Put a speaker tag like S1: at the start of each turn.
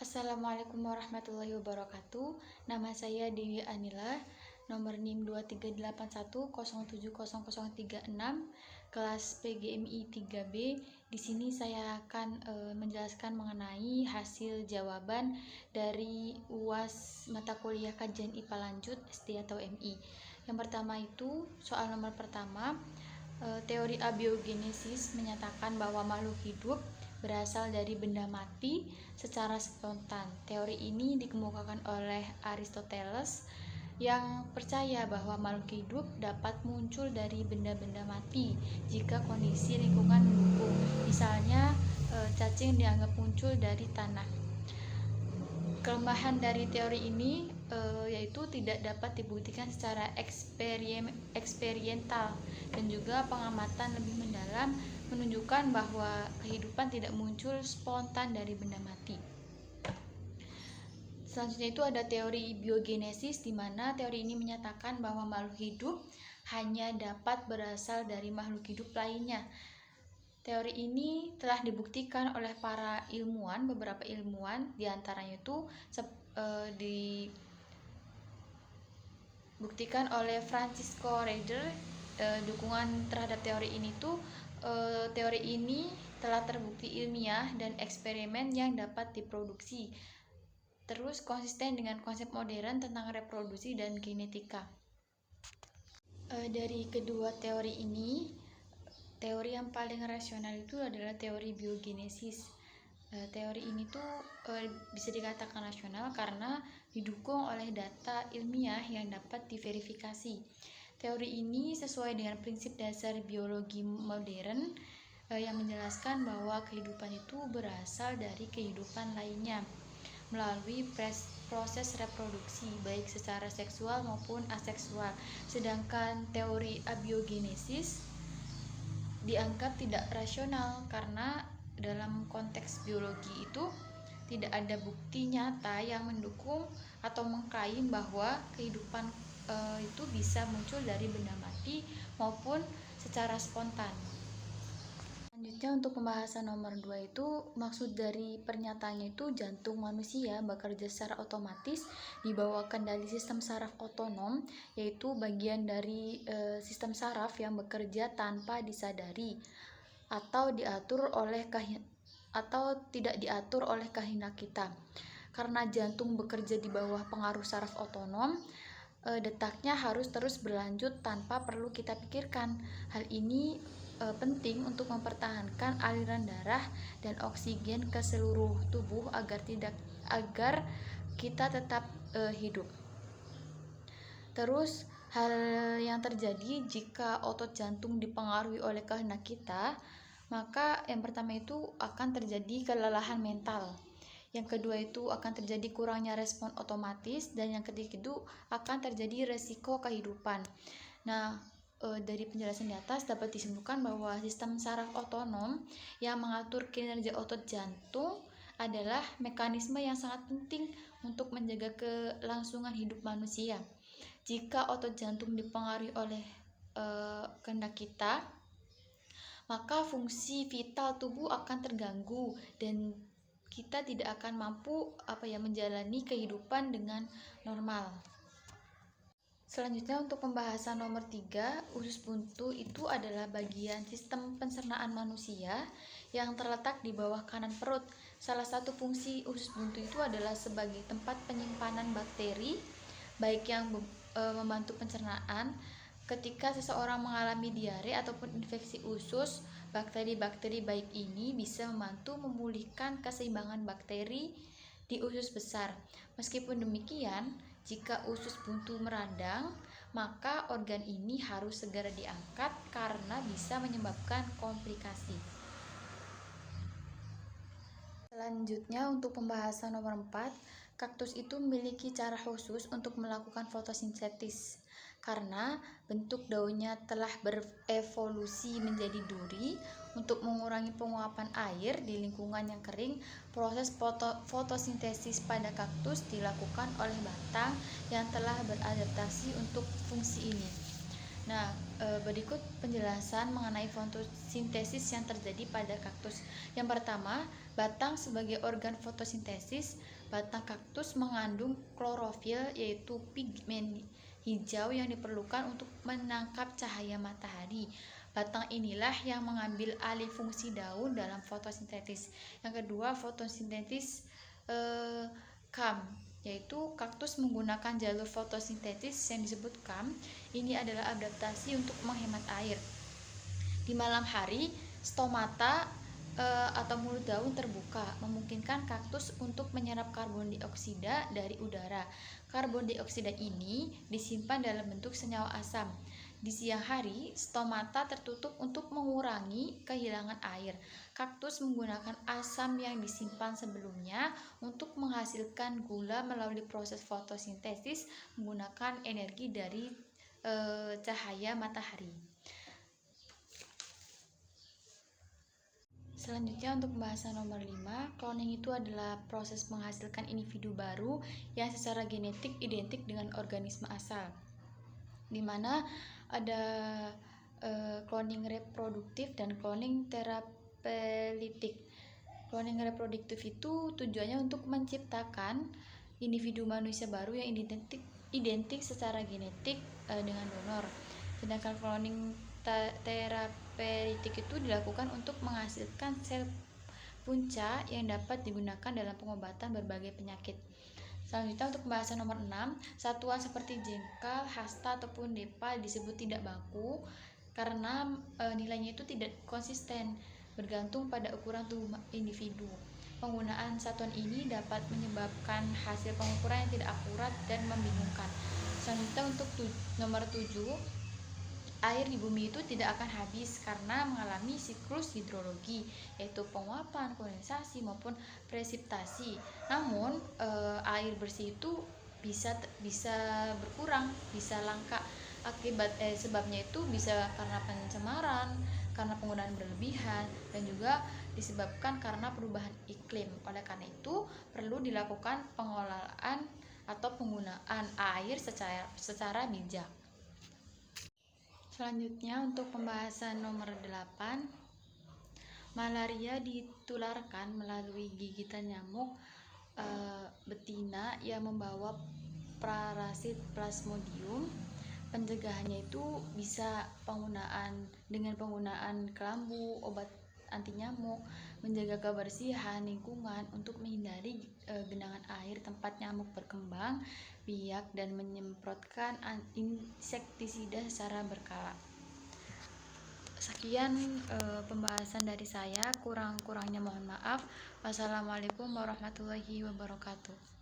S1: Assalamualaikum warahmatullahi wabarakatuh. Nama saya Dewi Anila, nomor NIM 2381070036, kelas PGMI 3B. Di sini saya akan menjelaskan mengenai hasil jawaban dari UAS mata kuliah kajian IPA lanjut SD atau MI. Yang pertama itu soal nomor pertama, teori abiogenesis menyatakan bahwa makhluk hidup berasal dari benda mati secara spontan. Teori ini dikemukakan oleh Aristoteles yang percaya bahwa makhluk hidup dapat muncul dari benda-benda mati jika kondisi lingkungan mendukung. Misalnya, cacing dianggap muncul dari tanah. Kelemahan dari teori ini yaitu tidak dapat dibuktikan secara eksperiental, dan juga pengamatan lebih mendalam menunjukkan bahwa kehidupan tidak muncul spontan dari benda mati. Selanjutnya itu ada teori biogenesis, di mana teori ini menyatakan bahwa makhluk hidup hanya dapat berasal dari makhluk hidup lainnya. Teori ini telah dibuktikan oleh para ilmuwan, beberapa ilmuwan, diantaranya itu dibuktikan oleh Francisco Reiter. Dukungan terhadap teori ini teori ini telah terbukti ilmiah dan eksperimen yang dapat diproduksi. Terus konsisten dengan konsep modern tentang reproduksi dan genetika. Dari kedua teori ini, teori yang paling rasional itu adalah teori biogenesis. Teori ini bisa dikatakan rasional karena didukung oleh data ilmiah yang dapat diverifikasi. Teori ini sesuai dengan prinsip dasar biologi modern yang menjelaskan bahwa kehidupan itu berasal dari kehidupan lainnya melalui proses reproduksi baik secara seksual maupun aseksual. Sedangkan teori abiogenesis dianggap tidak rasional karena dalam konteks biologi itu tidak ada bukti nyata yang mendukung atau mengklaim bahwa kehidupan itu bisa muncul dari benda mati maupun secara spontan. Selanjutnya untuk pembahasan nomor 2 itu, maksud dari pernyataannya itu jantung manusia bekerja secara otomatis di bawah kendali sistem saraf otonom, yaitu bagian dari sistem saraf yang bekerja tanpa disadari atau tidak diatur oleh kehendak kita. Karena jantung bekerja di bawah pengaruh saraf otonom, detaknya harus terus berlanjut tanpa perlu kita pikirkan. Hal ini penting untuk mempertahankan aliran darah dan oksigen ke seluruh tubuh agar kita tetap hidup. Terus hal yang terjadi jika otot jantung dipengaruhi oleh kehendak kita, maka yang pertama itu akan terjadi kelelahan mental. Yang kedua itu akan terjadi kurangnya respon otomatis, dan yang ketiga itu akan terjadi resiko kehidupan. Nah, dari penjelasan di atas dapat disimpulkan bahwa sistem saraf otonom yang mengatur kinerja otot jantung adalah mekanisme yang sangat penting untuk menjaga kelangsungan hidup manusia. Jika otot jantung dipengaruhi oleh kehendak kita, maka fungsi vital tubuh akan terganggu dan kita tidak akan mampu menjalani kehidupan dengan normal. Selanjutnya untuk pembahasan nomor 3, usus buntu itu adalah bagian sistem pencernaan manusia yang terletak di bawah kanan perut. Salah satu fungsi usus buntu itu adalah sebagai tempat penyimpanan bakteri, baik yang membantu pencernaan. Ketika seseorang mengalami diare ataupun infeksi usus, bakteri-bakteri baik ini bisa membantu memulihkan keseimbangan bakteri di usus besar. Meskipun demikian, jika usus buntu meradang, maka organ ini harus segera diangkat karena bisa menyebabkan komplikasi. Selanjutnya untuk pembahasan nomor 4, kaktus itu memiliki cara khusus untuk melakukan fotosintesis. Karena bentuk daunnya telah berevolusi menjadi duri untuk mengurangi penguapan air di lingkungan yang kering, proses fotosintesis pada kaktus dilakukan oleh batang yang telah beradaptasi untuk fungsi ini. Nah, Berikut penjelasan mengenai fotosintesis yang terjadi pada kaktus. Yang pertama, batang sebagai organ fotosintesis. Batang kaktus mengandung klorofil, yaitu pigmen hijau yang diperlukan untuk menangkap cahaya matahari. Batang inilah yang mengambil alih fungsi daun dalam fotosintesis. Yang kedua, fotosintesis KAM, yaitu kaktus menggunakan jalur fotosintesis yang disebut KAM. Ini adalah adaptasi untuk menghemat air. Di malam hari, stomata atau mulut daun terbuka, memungkinkan kaktus untuk menyerap karbon dioksida dari udara. Karbon dioksida ini disimpan dalam bentuk senyawa asam. Di siang hari, stomata tertutup untuk mengurangi kehilangan air. Kaktus menggunakan asam yang disimpan sebelumnya untuk menghasilkan gula melalui proses fotosintesis menggunakan energi dari cahaya matahari. Selanjutnya untuk pembahasan nomor 5, cloning itu adalah proses menghasilkan individu baru yang secara genetik identik dengan organisme asal, di mana ada cloning reproduktif dan cloning terapeutik. Cloning reproduktif itu tujuannya untuk menciptakan individu manusia baru yang identik secara genetik dengan donor. Sedangkan cloning terapeutik itu dilakukan untuk menghasilkan sel punca yang dapat digunakan dalam pengobatan berbagai penyakit. Selanjutnya untuk pembahasan nomor 6, satuan seperti jengkal, hasta ataupun depa disebut tidak baku karena nilainya itu tidak konsisten, bergantung pada ukuran tubuh individu. Penggunaan satuan ini dapat menyebabkan hasil pengukuran yang tidak akurat dan membingungkan. Selanjutnya untuk nomor 7, air di bumi itu tidak akan habis karena mengalami siklus hidrologi, yaitu penguapan, kondensasi maupun presipitasi. Namun air bersih itu bisa berkurang, bisa langka. Sebabnya itu bisa karena pencemaran, karena penggunaan berlebihan, dan juga disebabkan karena perubahan iklim. Oleh karena itu perlu dilakukan pengelolaan atau penggunaan air secara bijak. Selanjutnya untuk pembahasan nomor 8, malaria ditularkan melalui gigitan nyamuk betina yang membawa parasit Plasmodium. Pencegahannya itu bisa dengan penggunaan kelambu, obat anti nyamuk, menjaga kebersihan lingkungan untuk menghindari genangan air tempat nyamuk berkembang biak, dan menyemprotkan insektisida secara berkala. Sekian pembahasan dari saya, kurang-kurangnya mohon maaf. Wassalamualaikum warahmatullahi wabarakatuh.